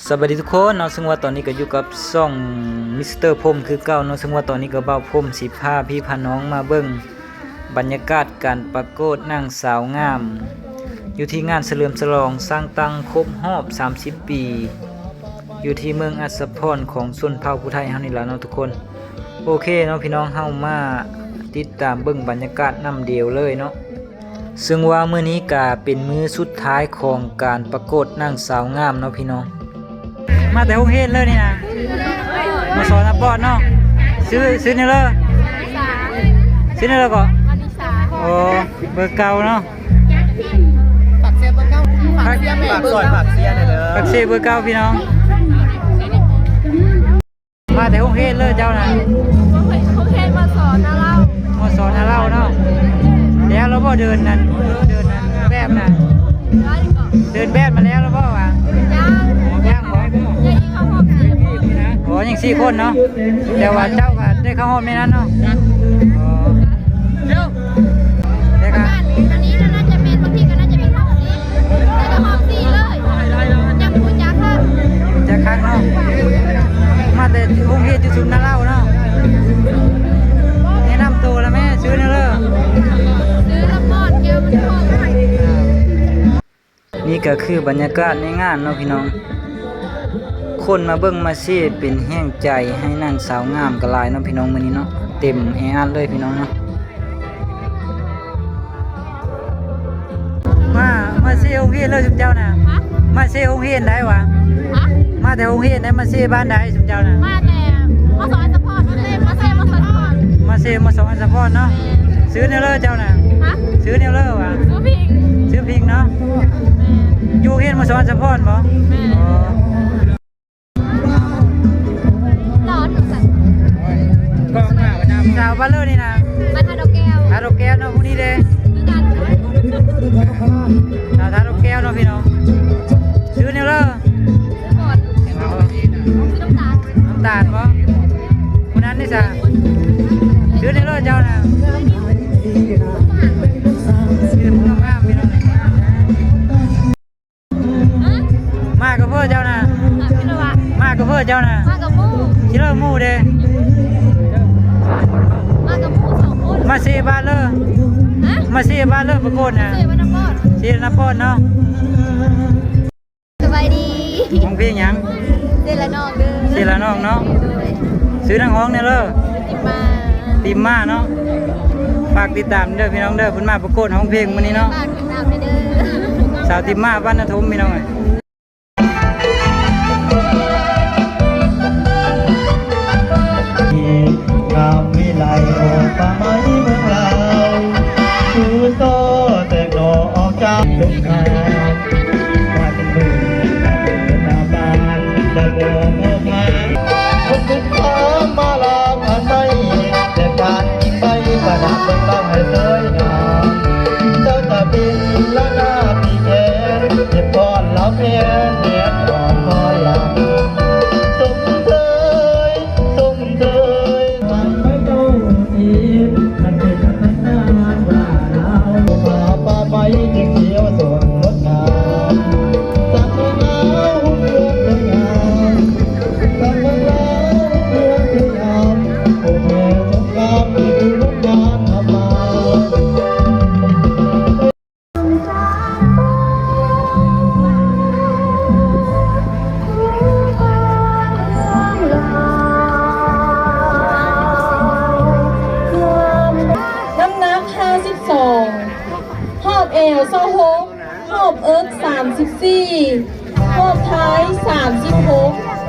สวัสดีทุกคนเนาะซึ่งว่าตอนนี้ก็อยู่กับซ่องมิสเตอร์พมคือเก่าเนาะซึ่งว่าตอนนี้ก็เบ้าพมสิพาพี่พาน้องมาเบิ่งบรรยากาศการประกวดนางสาวงามอยู่ที่งานเฉลิมฉลองสร้างตั้งครบรอบ30 ปีอยู่ที่เมืองอัสสะพรของชนเผ่าผู้ไทยเฮานี่ล่ะเนาะทุกคนโอเคเนาะพี่น้องเฮามาติดตามเบิ่งบรรยากาศนำเดียวเลยเนาะซึ่งว่ามื้อนี้ก็เป็นมื้อสุดท้ายของการประกวดนางสาวงามเนาะพี่น้องมาแต่โรงเรียนเลยนี่นะมาสอนนักบอลเนาะซื้อนี่เลยซื้อนี่เลยก็โอ้เบอร์เก่าเนาะฝากเสียเบอร์เก้าฝากเสียแม่เบอร์เก้าฝากเสียเลยเลยฝากเสียเบอร์เก่าพี่น้องมาแต่โรงเรียนเลยเจ้านะเขาเทมาสอนนะเรามาสอนนะเราเนาะแล้วเราบ่เดินนั่นแบบน่ะเดินแบบมาแล้วเราบ่ว่ายังบ่โอ้ยัง4 คนเนาะแต่ว่าเจ้าก็ได้เข้าห้องในนั้นเนาะอ๋อแต่ก็อันนี้น่าจะเป็นบางทีก็น่าจะเป็นห้องสีแต่จะห้องสีเลยยังพูดยากค่ะจะคักเนาะมาแต่โรงเรียนจุดศูนย์นาเล่าเนาะแนะนำตัวแล้วแม่ซื้อเนอะซื้อละมอดแก้วมันทองนี่ก็คือบรรยากาศในงานเนาะพี่น้องคนมาเบิ่งมาซีเป็นแห้งใจให้นางสาวงามกระลายเนาะพี่น้องมื้อนี้เนาะเต็มแออัดเลยพี่น้องเนาะมาซีโรงเรียนเลยสุดเจ้าน่ะมาซีโรงเรียนได้วะมาแต่โรงเรียนได้มาซีบ้านใดสุดเจ้าน่ะมาแต่มาสอนสปอร์ตมาสอนสปอร์ตมาซีมาสอนสปอร์ตเนาะซื้อเนเลยเจ้าน่ะซื้อเนเลยวะซื้อพิงเนาะอยู่เรียนมาสอนสปอร์ตบ่สาวบ้านเลิศนี่นะมาทาดอกแก้วทาดอกแก้วเนาะพวกนี้เด้ทาดอกแก้วเนาะพี่น้องซื้อเนี่ยเลยซื้อน้ำตาลบ่คนนั้นนี่จ้ะซื้อเนี่ยเลยเจ้านะซื้อพวกงามพี่น้องมากับเพื่อเจ้านะมากับเพื่อเจ้านะมากับมูชิเลอร์มูเด้มาเสียบ้านเลยมาเสียบ้านเลยประกวดนะเสียน้ำปอนเนาะสบายดีห้องเพลงยังเซละนองเด้อเสียละน้องเนาะซื้อทั้งห้องเนี่ยเลยติมมาเนาะฝากติดตามเด้อพี่น้องเด้อเพิ่นมาประกวดห้องเพลงมื้อนี้เนาะฝากติดตามเด้อสาวติมมาบ้านนาทมพี่น้องงามวิไลโอป่าไม้เมืองลาวชูโซ่แต่หนอออกจากสงครามวันเมืองนาบานจะเดินออกมาคนติดตามมาลาผ่านไปแต่การยิงไปประดับเมืองเราให้สวยงามเจ้าจะบินละหน้าปีแก่เจ็บก่อนแล้วเพียงเนียนก่อนคอยหลังมันเป็นพัฒนาว่าเราป่าป่าไม้จึงเขียวสดงดงามสักเมื่อเราเพื่อนสวยงามสักเมื่อเราเพื่อนสวยงามโอ้แม่สงครามมีทุกงานทำมาหอบเอว26หอบเอิร์ก34หอบท้าย36เ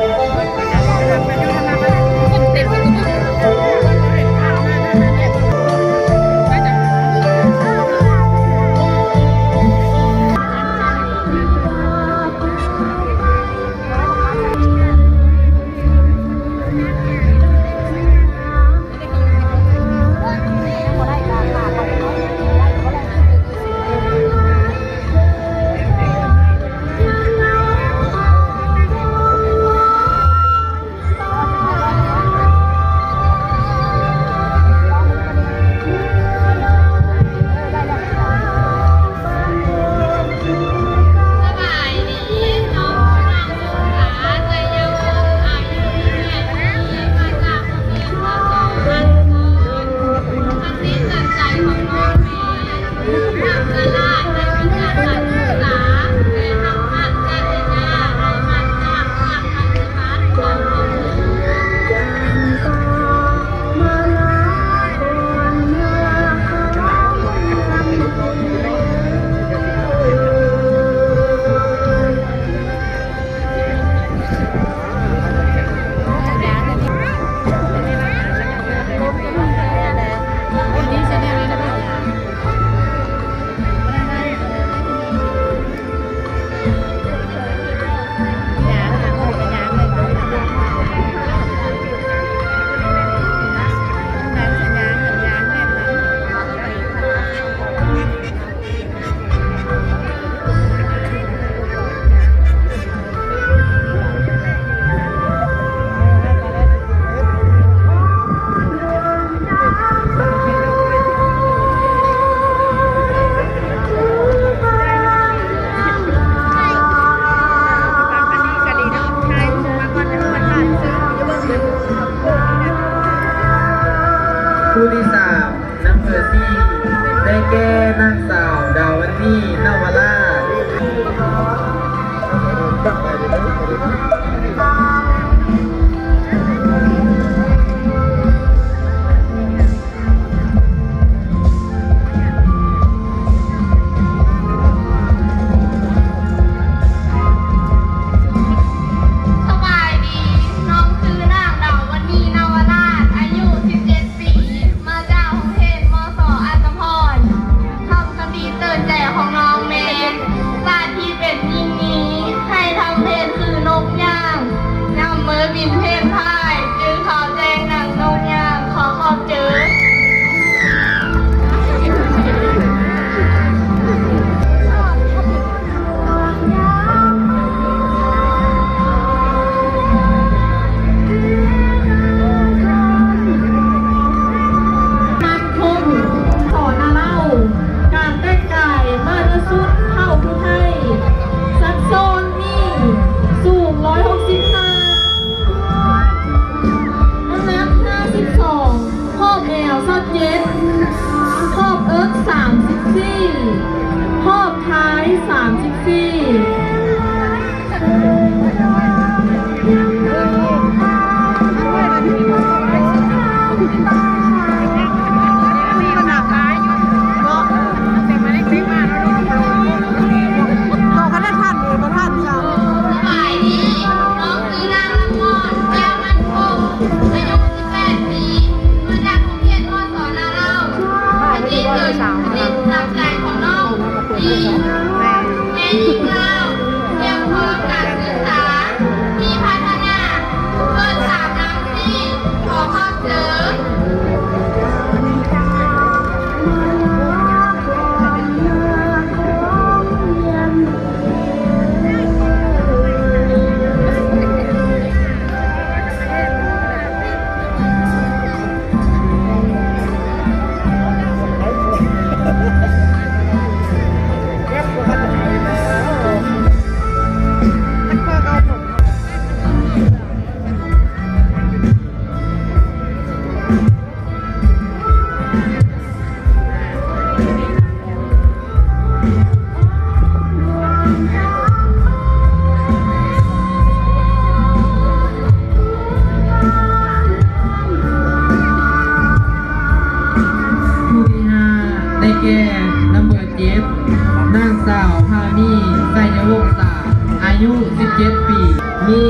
17 ปี มี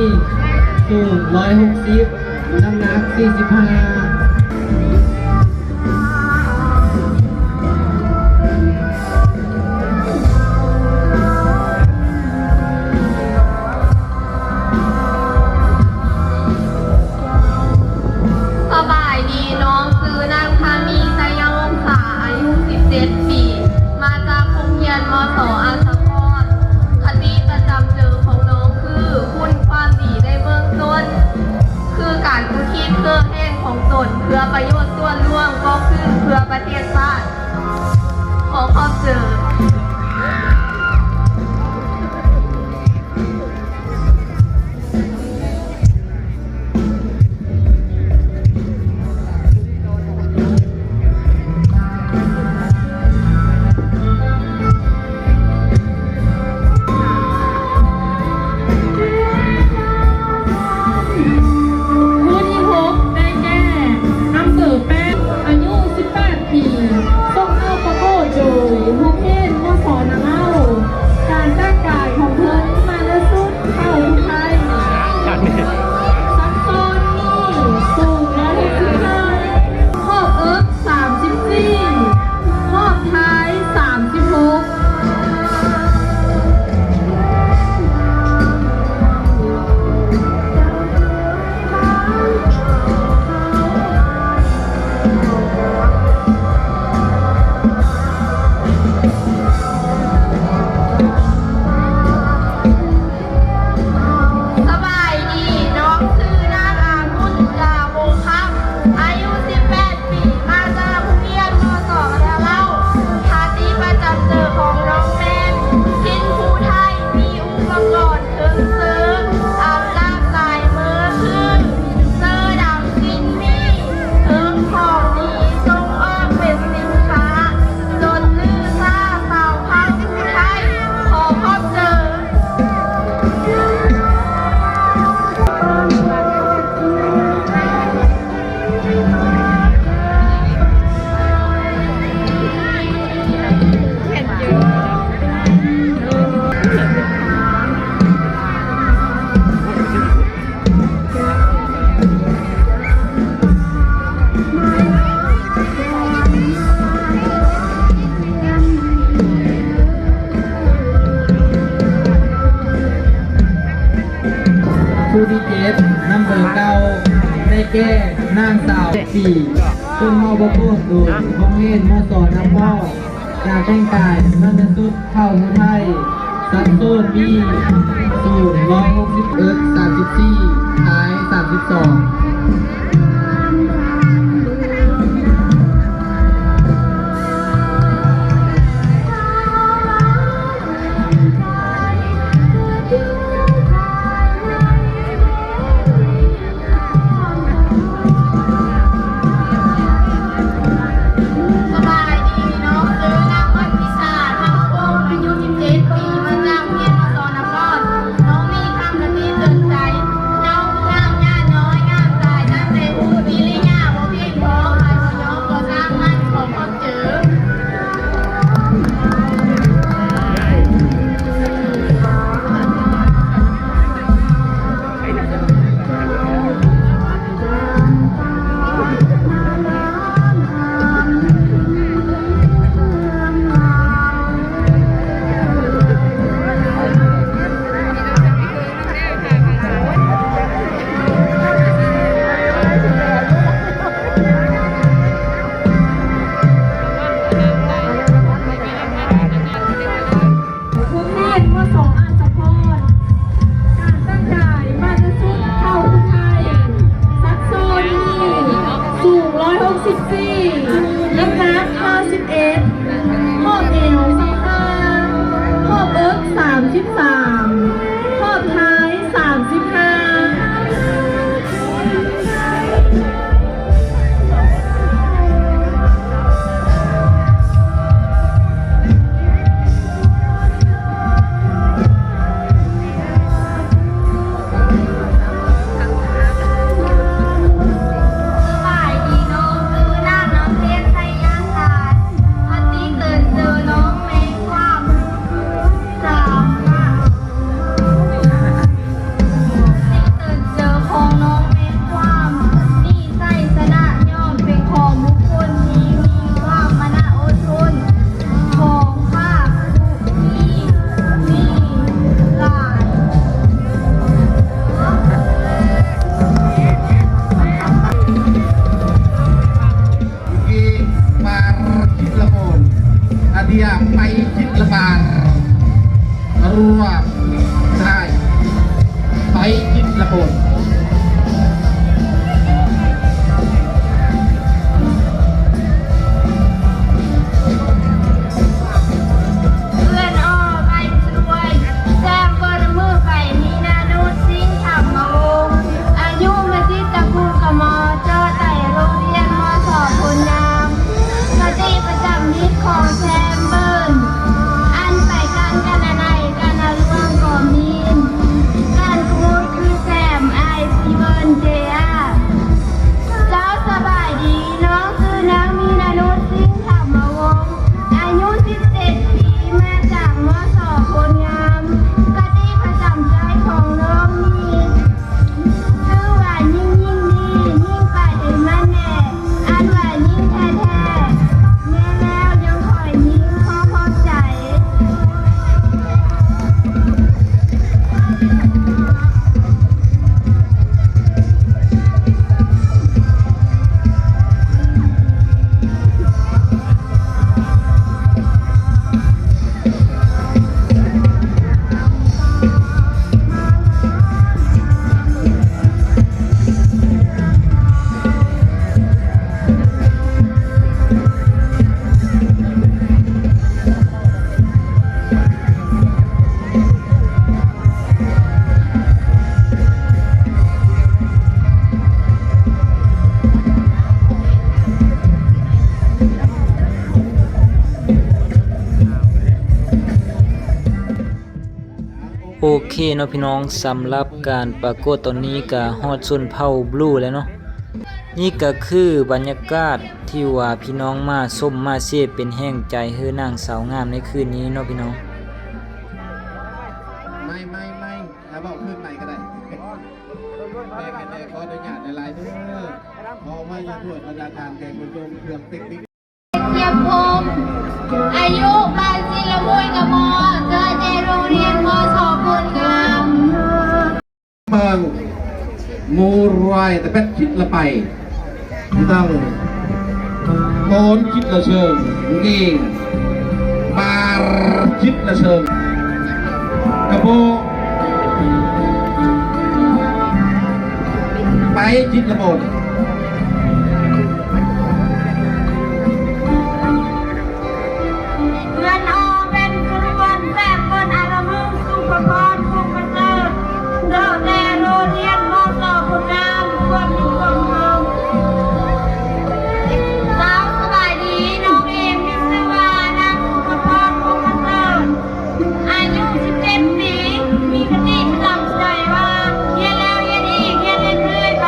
สูง160 น้ำหนัก 45 สบายดีน้องซื้อนางคามีไซยังวงศาอายุ 17 ปี มาจากโรงเรียนมส.อัสสะพรคติประจำเจอของน้องคือคุณความดีในเบื้องต้น คือการอุทิศเพื่อแห่งของตนเพื่อประโยชน์ส่วนรวมก็คือเพื่อประเทศชาติขอขอบเจอ ผู้ที่หกได้แก่อำเภอแป้งอายุ 18 ปีต้องเข้าประกวดโดยผู้เพ่นมสนำเอาการแต่งกายของเพิ่นมาในสุดเข้าไทยซักซ้อนนี่สูง165ขอบเอิร์ก34ขอบท้าย36สบายดีน้องชื่อนางอามุนลาวงคำอายุ 18 ปี มาจากโรงเรียนมส.แล้วเล่าคติประจำเจอของน้องแมนทิ้นผู้ไทยมีอุปกรณ์เครื่องซื้ออาบน้ำลายมือคือเสื้อดำกินมีเอิงของดีส่งออกเป็นสินค้าจนลือซาสาวพังผู้ไทยขอพบเจอ ผู้ที่7น้ำเบอร์เก้าได้แก่นางสาวปีซึ่งเฮาประกวดโดยโรงเรียนมส.น้ำเมาการแต่งกายนั่นเป็นสุดเข้าผู้ไทยสัดส่วนมีสูง160 34ท้าย32สบายดีน้องซื้อนางวันพิชาทางโค้งอายุ 17 ปี มาจากเรียนมส.นครน้องมีคำกระตีเตือนใจน้องงามญาติน้อยงามกายตั้งแต่ โปรด เพื่อนอ้อไปช่วยแซมบนมือไปมีนานุสิงทำมาวงอายุมาจิตตะกูกะมอเจอแต่โรงเรียนมอสอบคนงามกะติประจำนิดของแซมเบิร์นอันไปกันกันอะไรกันอะล่วงก่อมีนการขโมยคือแซมไอซีเบิร์นเจียเจ้าสบายดีน้องคือนางมีนานุสิงทำมาวงอายุ17 ปีมาจากมอสอคนงามกะติประจำใจของน้องนี่ชื่อว่ายิ่งยิ่งดียิ่งไปเห็นมันแน่อันว่ายิ่งแท้แท้แม่แล้วยังคอยยิ่งพอพอใจ โอเคเนาะพี่น้องสำหรับการปรากฏตอนนี้ก็ฮอดส่วนเผ่าบลูแล้วเนาะนี่ก็คือบรรยากาศที่ว่าพี่น้องมาส้มมาเสพเป็นแห้งใจเฮือนางสาวงามในคืนนี้เนาะพี่น้อง ไม่แล้วบอกขึ้นใหม่ก็ได้แม่กันแน่ขออนุญาตในไลน์เด้อพอมาอยู่ด้วยบรรดาการแข่งผู้ชมเครื่องติ๊ก เทียมพมอายุบ้านศิลมุยกับมอเจอในโรงเรียนมอสอบคนงาม เมืองมูรายแต่เป็ดคิดละไปที่ต้องโอนคิดละเชิงนี่มาคิดละเชิงกระโบไปคิดละโบ เงินออมเป็นกระบวนแสบบนอารมุงสุขพรคงประเสริฐเดินแต่โรงเรียนมอสอบคนงามควรมีความเพิ่มสาวสบายดีน้องเอมมิสวานางสุขพรคงประเสริฐอายุ17 ปีมีคติประจำใจว่าเรียนแล้วเรียนอีกเรียนเรื่อยๆไป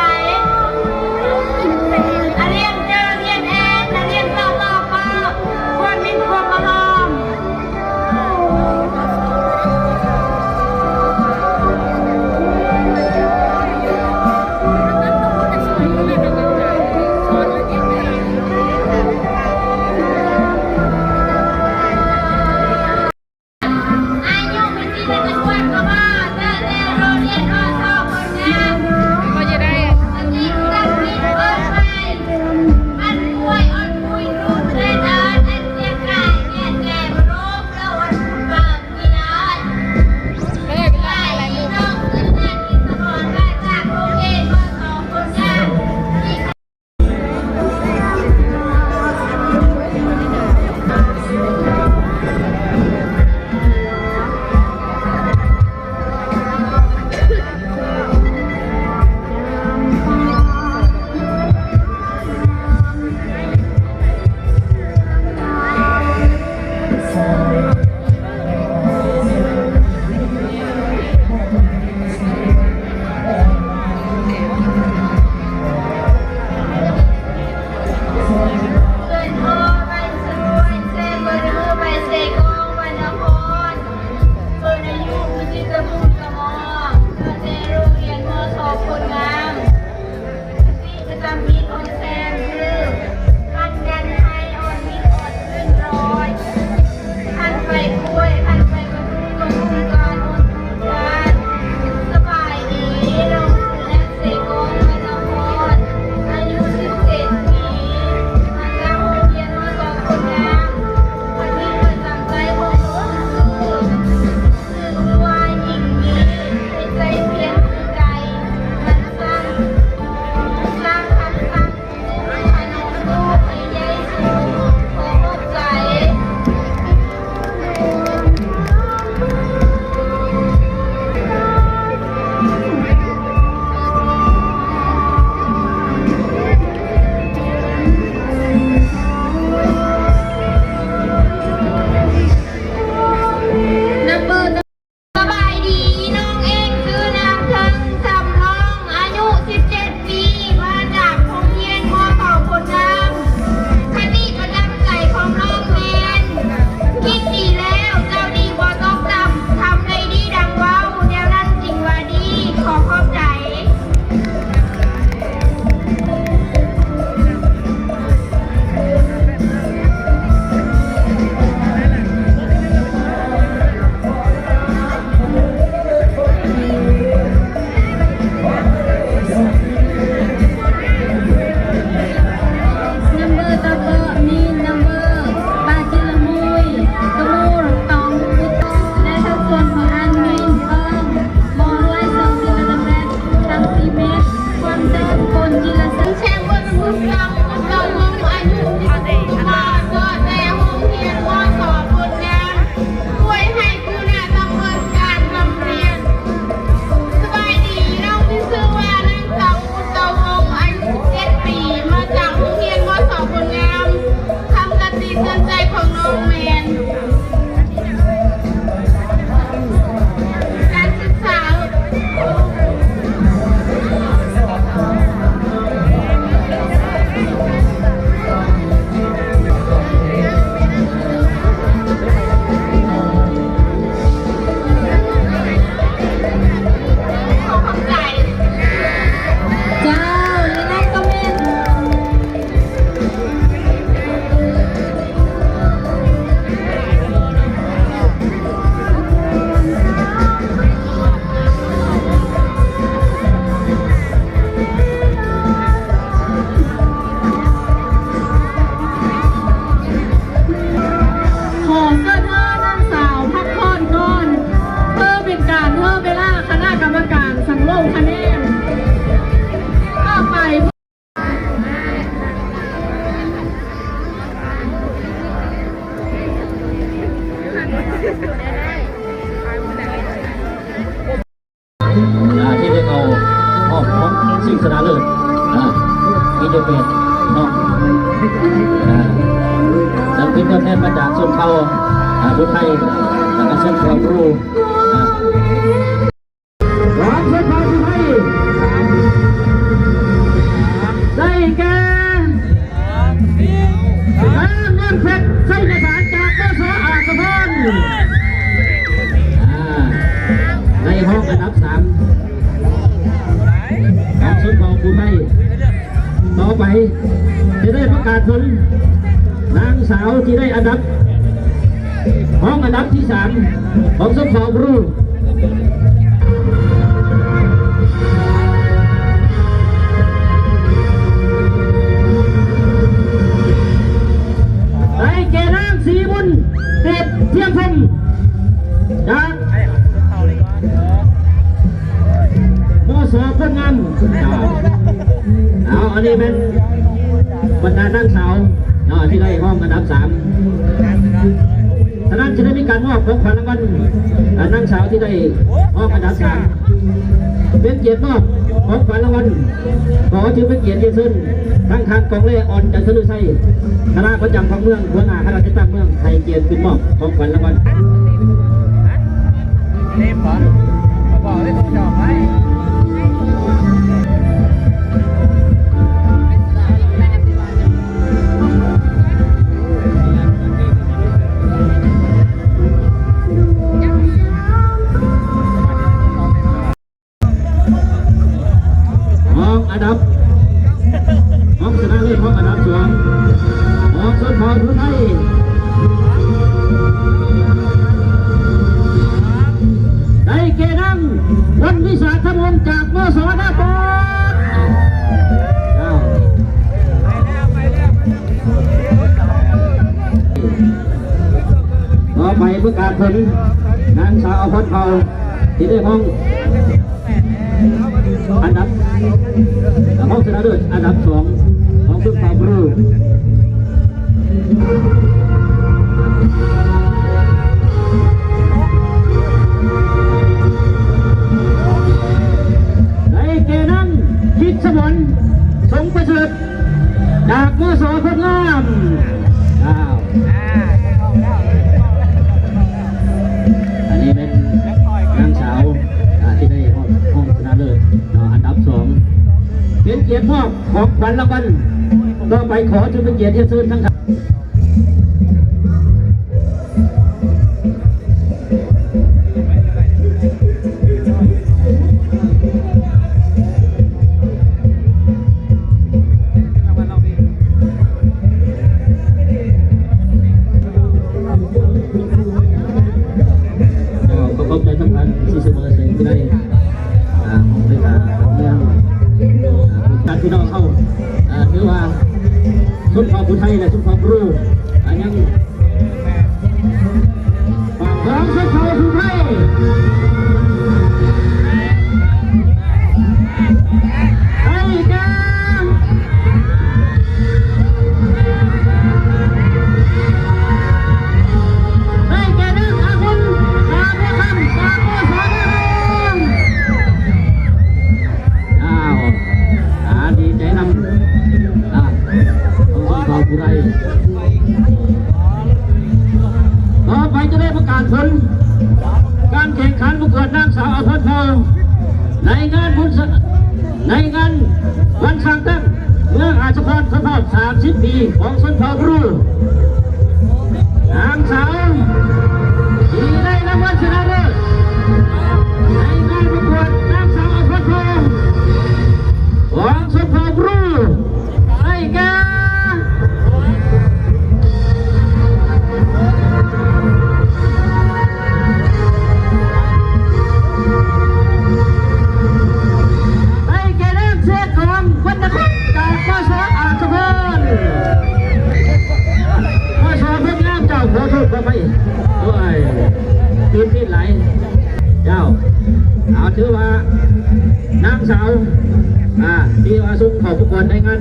งคะแนนต่อไป ที่ได้เอาออกของสิ่งสนาเลิศมีจะเป็นน้องแล้วเป็นตัวแทนมาจากชนเผ่าพุทธไทยแล้วก็ชนเผ่าครูร้องชนเผ่าพุทธไทยได้แก่เงินเพชรใช้ในฐานจากเมื่อสออาสพรในห้องอันดับ 3ของชนเผ่าพุทธไทยต่อไปจะได้ประกาศผลนางสาวที่ได้อันดับห้องอันดับที่ 3ของชนเผ่าครูได้แก่นางศรีบุญเดชเทียมพงศ์จากมส.คนงามอันนี้เป็นบรรดานางสาวที่ได้ห้องอันดับ 3ฉะนั้นจะได้มีการมอบของขวัญรางวัลนางสาวที่ได้ห้องอันดับ 3เป็นเกียรติมอบของขวัญรางวัลขอถือเป็นเกียรติเชิญทั้งทางกองเล่อ่อนจันทรุไซคณะประจำของเมืองหัวหน้าคณะจัดตั้งเมืองไทยเกียรติขึ้นมอบของขวัญรางวัลเต็มปะบอกได้ผมจองไว้อันดับห้องชนะเลิศห้องอันดับ 2ห้องชนเผ่าพุทธไทยได้แก่นางวันวิสาขวงศ์จากมส.นาปต่อไปประกาศผลนางสาวอภรเผ่าที่ได้ห้องอันดับห้องชนะเลิศอันดับ 2ของชนเผ่าครูได้แก่นางคิดสมรสงประเสริฐจากมส.คนงามอันนี้เป็นนางสาวที่ได้ห้องชนะเลิศอันดับ 2เป็นเกียรติมอบของขวัญรางวัลต่อไปขอจุดเป็นเกียรติเชิญทั้งท่านก็ขอบใจสำคัญที่เสมอเสียงที่ได้ในการเรื่องการพี่น้องเข้าถือว่าชนเผ่าพุทธไทยและชนเผ่าครูยังของชนเผ่าพุทธไทยให้แก่นางอาคุณอาบุคคำจากมส.ดีใจนำของชนเผ่าพุทธไทยต่อไปจะได้ประกาศผลการแข่งขันประกวดนางสาวอภรเผ่าในงานวันสร้างตั้งเมืองอาสพรครบรอบ30 ปีของชนเผ่าครูนางสาวที่ได้รางวัลชนะเลิศในงานประกวดนางสาวอภรเผ่าของชนเผ่าครูให้แก่นางเสกของวรรณคำจากมส.อาสพรมส.เพื่อนงามเจ้าขอโทษขอไปด้วยติดไหลเจ้า สาวที่ว่าสุขเขาประกวดในงาน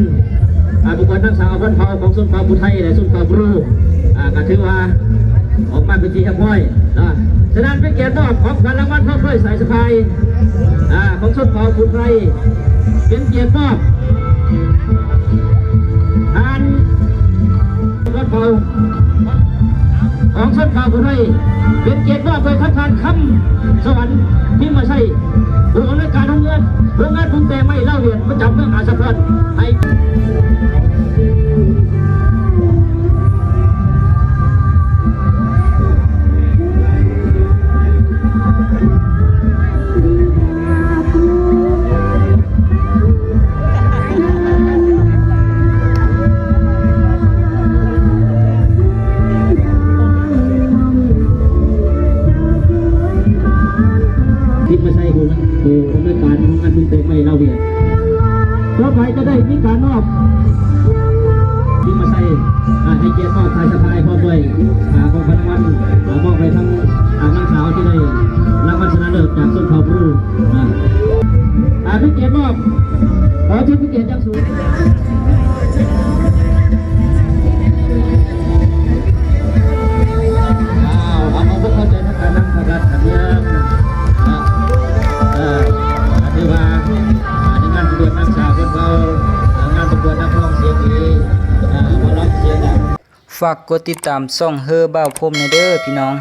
ประกวดนางสาวพันเผาของสุนเผาบุไทยและสุนเผาบรูก็ถือว่าออกมาเป็นที่เรียบร้อยฉะนั้นเป็นเกียรติมอบของขวัญรางวัลพร้อมด้วยสายสะพายของสุนเผาบุไทยเป็นเกียรติมอบพันเผาของสุนเผาบุไทยเป็นเกียรติมอบโดยท่านคำสวรรค์ที่มาใช้ผู้อำนวยการโรงงานปรุงแต่ไม่เล่าเรียนประจำเมืองอาสาพันธ์ให้ที่มาใช้ผู้อำนวยการโรงงานปรุงแต่ไม่เล่าเรียนต่อไปจะได้มีการมอบที่มาใส่ให้เกียรติมอบสายสะพายพร้อมด้วยของพนักงานมอบไปทั้งนางสาวที่ได้รับวัฒนเลิศจากส้นเผาบรูพิเกียรติมอบขอที่พิเกียรติยังสูงเอาพวกเข้าใจทั้งการนั่งประกาศขันเมืองถือว่าในงานประกวดนางสาวคนเรางานประกวดนักร้องเสียงดีมาร้องเสียงดัง ฝากกดติดตามช่องเฮอบ่าวพรมในเด้อพี่น้อง